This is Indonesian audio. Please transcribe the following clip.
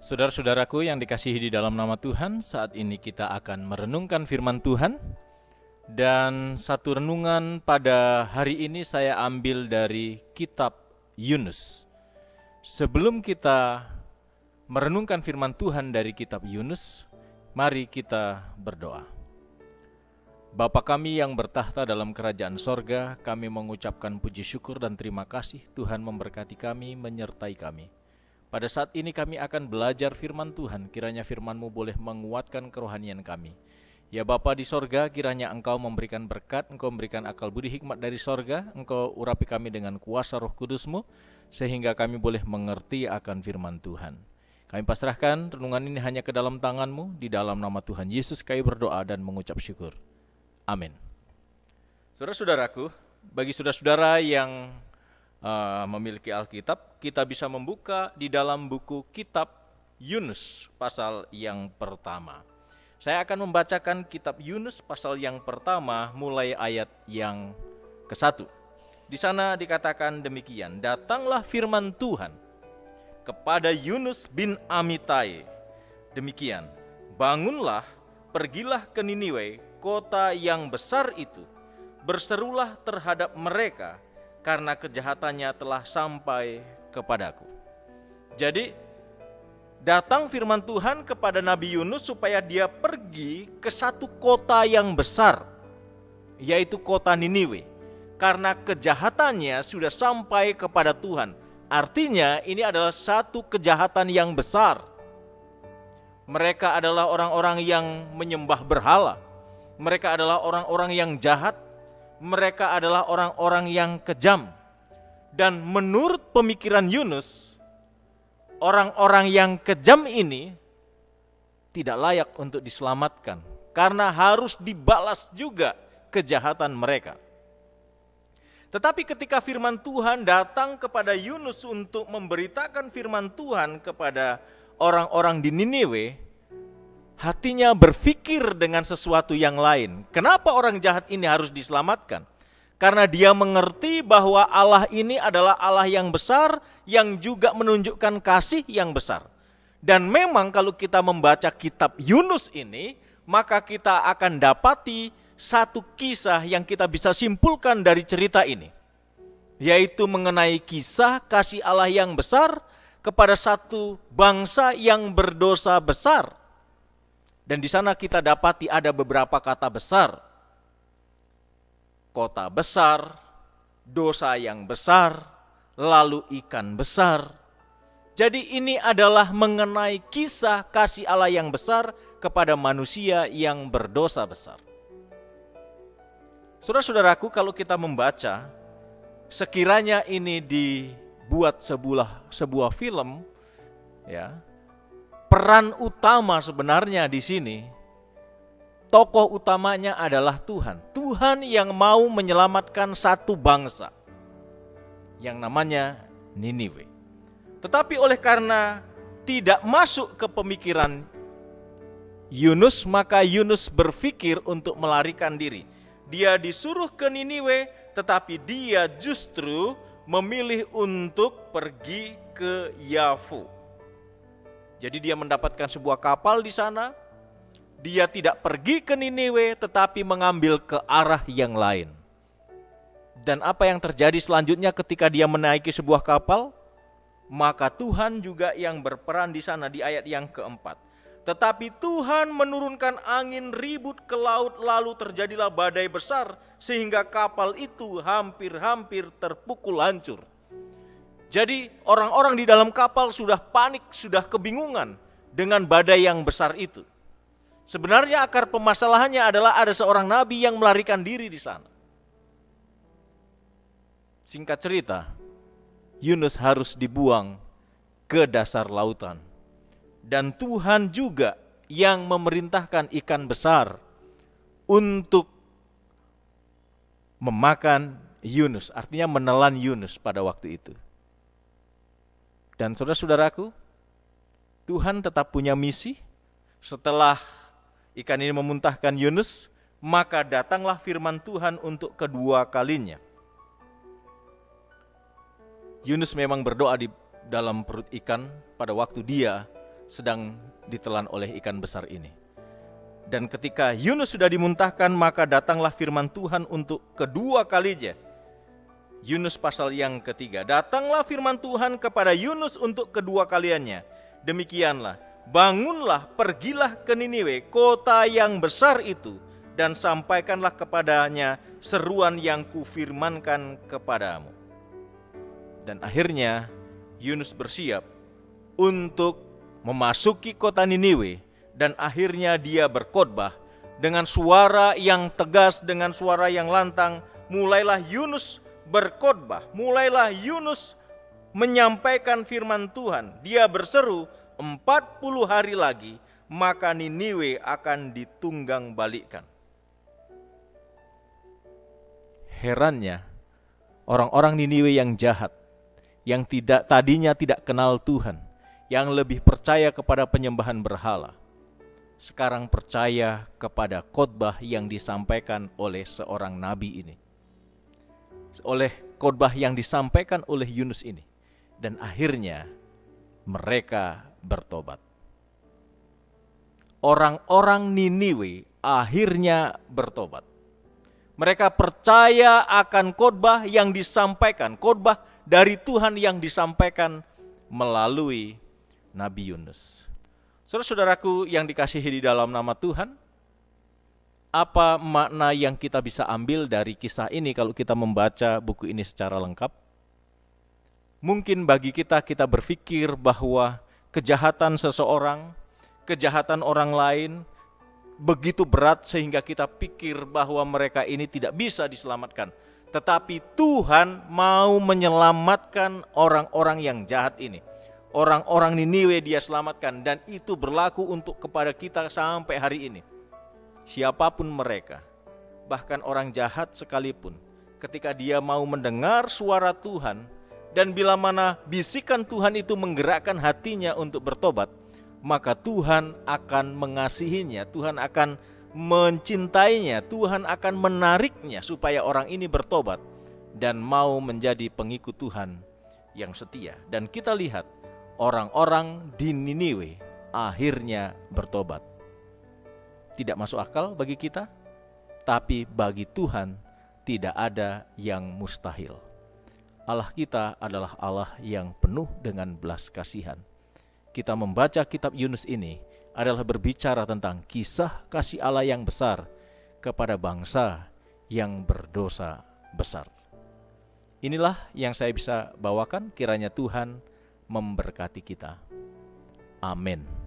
Saudara-saudaraku yang dikasihi di dalam nama Tuhan, saat ini kita akan merenungkan firman Tuhan. Dan satu renungan pada hari ini saya ambil dari kitab Yunus. Sebelum kita merenungkan firman Tuhan dari kitab Yunus, mari kita berdoa. Bapa kami yang bertahta dalam kerajaan sorga, kami mengucapkan puji syukur dan terima kasih Tuhan memberkati kami, menyertai kami. Pada saat ini kami akan belajar firman Tuhan, kiranya firman-Mu boleh menguatkan kerohanian kami. Ya Bapa di sorga, kiranya Engkau memberikan berkat, Engkau memberikan akal budi hikmat dari sorga, Engkau urapi kami dengan kuasa Roh Kudus-Mu, sehingga kami boleh mengerti akan firman Tuhan. Kami pasrahkan renungan ini hanya ke dalam tangan-Mu, di dalam nama Tuhan Yesus kami berdoa dan mengucap syukur. Amin. Saudara-saudaraku, bagi saudara-saudara yang memiliki Alkitab, kita bisa membuka di dalam buku kitab Yunus pasal yang pertama. Saya akan membacakan kitab Yunus pasal yang pertama mulai ayat yang ke-1. Di sana dikatakan demikian, datanglah firman Tuhan kepada Yunus bin Amitai. Demikian, bangunlah, pergilah ke Niniwe, kota yang besar itu, berserulah terhadap mereka, karena kejahatannya telah sampai kepadaku. Jadi, datang firman Tuhan kepada Nabi Yunus supaya dia pergi ke satu kota yang besar, yaitu kota Niniwe, karena kejahatannya sudah sampai kepada Tuhan. Artinya ini adalah satu kejahatan yang besar. Mereka adalah orang-orang yang menyembah berhala. Mereka adalah orang-orang yang jahat. Mereka adalah orang-orang yang kejam. Dan menurut pemikiran Yunus, orang-orang yang kejam ini tidak layak untuk diselamatkan, karena harus dibalas juga kejahatan mereka. Tetapi ketika firman Tuhan datang kepada Yunus untuk memberitakan firman Tuhan kepada orang-orang di Niniwe, hatinya berpikir dengan sesuatu yang lain. Kenapa orang jahat ini harus diselamatkan? Karena dia mengerti bahwa Allah ini adalah Allah yang besar, yang juga menunjukkan kasih yang besar. Dan memang kalau kita membaca kitab Yunus ini, maka kita akan dapati satu kisah yang kita bisa simpulkan dari cerita ini, yaitu mengenai kisah kasih Allah yang besar kepada satu bangsa yang berdosa besar. Dan di sana kita dapati ada beberapa kata besar. Kota besar, dosa yang besar, lalu ikan besar. Jadi ini adalah mengenai kisah kasih Allah yang besar kepada manusia yang berdosa besar. Saudara-saudaraku, kalau kita membaca, sekiranya ini dibuat sebuah film, ya, peran utama sebenarnya di sini, tokoh utamanya adalah Tuhan. Tuhan yang mau menyelamatkan satu bangsa yang namanya Niniwe. Tetapi oleh karena tidak masuk ke pemikiran Yunus, maka Yunus berpikir untuk melarikan diri. Dia disuruh ke Niniwe, tetapi dia justru memilih untuk pergi ke Yafu. Jadi dia mendapatkan sebuah kapal di sana. Dia tidak pergi ke Niniwe, tetapi mengambil ke arah yang lain. Dan apa yang terjadi selanjutnya ketika dia menaiki sebuah kapal? Maka Tuhan juga yang berperan di sana di ayat yang keempat. Tetapi Tuhan menurunkan angin ribut ke laut, lalu terjadilah badai besar, sehingga kapal itu hampir-hampir terpukul hancur. Jadi orang-orang di dalam kapal sudah panik, sudah kebingungan dengan badai yang besar itu. Sebenarnya akar permasalahannya adalah ada seorang nabi yang melarikan diri di sana. Singkat cerita, Yunus harus dibuang ke dasar lautan. Dan Tuhan juga yang memerintahkan ikan besar untuk memakan Yunus, artinya menelan Yunus pada waktu itu. Dan saudara-saudaraku, Tuhan tetap punya misi. Setelah ikan ini memuntahkan Yunus, maka datanglah firman Tuhan untuk kedua kalinya. Yunus memang berdoa di dalam perut ikan pada waktu dia sedang ditelan oleh ikan besar ini. Dan ketika Yunus sudah dimuntahkan, maka datanglah firman Tuhan untuk kedua kalinya. Yunus pasal yang ketiga. Datanglah firman Tuhan kepada Yunus untuk kedua kaliannya. Demikianlah, bangunlah, pergilah ke Niniwe, kota yang besar itu, dan sampaikanlah kepadanya seruan yang kufirmankan kepadamu. Dan akhirnya Yunus bersiap untuk memasuki kota Niniwe, dan akhirnya dia berkhotbah dengan suara yang tegas, dengan suara yang lantang. Mulailah Yunus berkhotbah, mulailah Yunus menyampaikan firman Tuhan. Dia berseru, 40 hari lagi maka Niniwe akan ditunggang balikkan. Herannya, orang-orang Niniwe yang jahat, yang tadinya tidak kenal Tuhan, yang lebih percaya kepada penyembahan berhala, sekarang percaya kepada khotbah yang disampaikan oleh seorang nabi ini, oleh khotbah yang disampaikan oleh Yunus ini. Dan akhirnya mereka bertobat. Orang-orang Niniwe akhirnya bertobat. Mereka percaya akan khotbah yang disampaikan, khotbah dari Tuhan yang disampaikan melalui Nabi Yunus. Saudara-saudaraku yang dikasihi di dalam nama Tuhan, apa makna yang kita bisa ambil dari kisah ini kalau kita membaca buku ini secara lengkap? Mungkin bagi kita berpikir bahwa kejahatan seseorang, kejahatan orang lain begitu berat sehingga kita pikir bahwa mereka ini tidak bisa diselamatkan. Tetapi Tuhan mau menyelamatkan orang-orang yang jahat ini. Orang-orang Niniwe dia selamatkan, dan itu berlaku untuk kepada kita sampai hari ini. Siapapun mereka, bahkan orang jahat sekalipun, ketika dia mau mendengar suara Tuhan, dan bila mana bisikan Tuhan itu menggerakkan hatinya untuk bertobat, maka Tuhan akan mengasihinya, Tuhan akan mencintainya, Tuhan akan menariknya supaya orang ini bertobat dan mau menjadi pengikut Tuhan yang setia. Dan kita lihat orang-orang di Niniwe akhirnya bertobat. Tidak masuk akal bagi kita, tapi bagi Tuhan tidak ada yang mustahil. Allah kita adalah Allah yang penuh dengan belas kasihan. Kita membaca kitab Yunus ini adalah berbicara tentang kisah kasih Allah yang besar kepada bangsa yang berdosa besar. Inilah yang saya bisa bawakan, kiranya Tuhan memberkati kita. Amin.